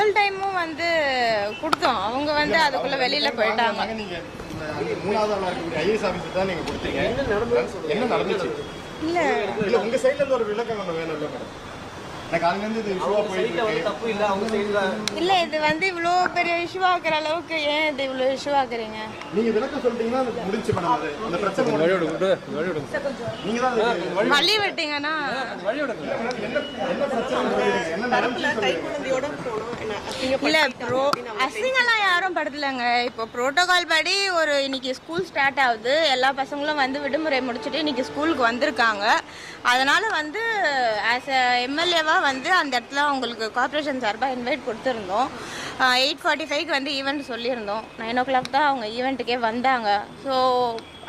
School டைமும் வந்து கொடுத்தோம். அவங்க வந்து அதுக்குள்ள வெளியில போயிட்டாங்க. மூணாவது ஆளா இருக்கக்கூடிய ஐஏஎஸ் ஆபீசர் தான் நீங்க கொடுத்தீங்க. என்ன நடந்துச்சு? இல்ல உங்க சைடுல இருந்து ஒரு விளக்கம் ஒண்ணு வேணும் இல்ல மேடம்? எனக்கு அங்க இருந்து இது இஷ்யூவா போயிட்டு இருக்கு. தப்பு இல்ல, அவங்க சைடுல இல்ல இது வந்து இவ்ளோ பெரிய இஷ்யூ ஆக்குற அளவுக்கு ஏன் இது இவ்ளோ இஷ்யூ ஆக்குறீங்க? நீங்க விளக்கம் சொல்லிட்டீங்கன்னா அது முடிஞ்சு மேடம். அது அந்த பிரச்சனை நீங்க தான் வழி விட்டீங்கன்னா என்ன பிரச்சனை என்ன நடந்துச்சு? இல்ல அசிங்கெல்லாம் யாரும் படுத்தலங்க. இப்போ புரோட்டோகால் படி ஒரு இன்னைக்கு ஸ்கூல் ஸ்டார்ட் ஆகுது. எல்லா பசங்களும் வந்து விடுமுறை முடிச்சுட்டு இன்னைக்கு ஸ்கூலுக்கு வந்திருக்காங்க. அதனால வந்து ஆஸ் அ எம்எல்ஏவா வந்து அந்த இடத்துல அவங்களுக்கு கார்பரேஷன் சார்பாக இன்வைட் கொடுத்துருந்தோம். 8:45க்கு வந்து ஈவெண்ட் சொல்லியிருந்தோம். 9 o'clock தான் அவங்க ஈவெண்ட்டுக்கே வந்தாங்க. ஸோ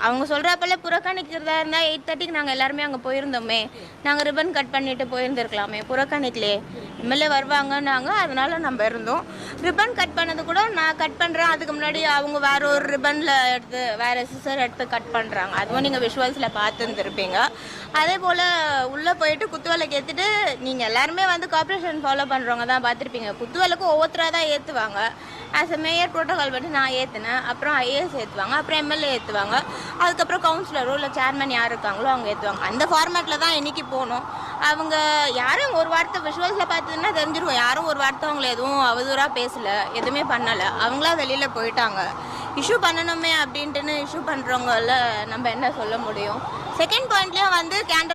அவங்க சொல்கிறப்பல புறக்கணிக்கிறதா இருந்தால் 8:30க்கு நாங்கள் எல்லாருமே அங்கே போயிருந்தோமே. நாங்கள் ரிப்பன் கட் பண்ணிட்டு போயிருந்துருக்கலாமே. புறக்கணிக்கலே, எம்எல்ஏ வருவாங்கன்னாங்க, அதனால நம்ம இருந்தோம். ரிப்பன் கட் பண்ணது கூட நான் கட் பண்ணுறேன். அதுக்கு முன்னாடி அவங்க வேற ஒரு ரிப்பனில் எடுத்து வேற சிசர் எடுத்து கட் பண்ணுறாங்க. அதுவும் நீங்கள் விஷுவல்ஸில் பார்த்துருந்துருப்பீங்க. அதே போல் உள்ளே போயிட்டு குத்துவிளக்கு ஏற்றிட்டு நீங்கள் எல்லாருமே வந்து கார்பரேஷன் ஃபாலோ பண்ணுறவங்க தான் பார்த்துருப்பீங்க. குத்துவிளக்கு ஒவ்வொருத்தராக தான் ஏற்றுவாங்க. ஆஸ் அ மேயர் ப்ரோட்டோகால் பற்றி நான் ஏற்றினேன். அப்புறம் ஐஏஎஸ் ஏற்றுவாங்க, அப்புறம் எம்எல்ஏ ஏற்றுவாங்க, அதுக்கப்புறம் கவுன்சிலரோ இல்லை சேர்மன் யார் இருக்காங்களோ அவங்க ஏற்றுவாங்க. அந்த ஃபார்மேட்டில் தான் இன்றைக்கி போகணும். அவங்க யாரும் ஒரு வார்த்தை விஷுவல்ஸில் பார்த்ததுன்னா தெரிஞ்சிருக்கும். யாரும் ஒரு வார்த்தை அவங்கள எதுவும் அவதூறாக பேசலை, எதுவுமே பண்ணலை. அவங்களா வெளியில் போயிட்டாங்க. இஷ்யூ பண்ணணுமே அப்படின்ட்டுன்னு இஷ்யூ பண்ணுறவங்கள நம்ம என்ன சொல்ல முடியும்? செகண்ட் பாயிண்ட்லேயும் வந்து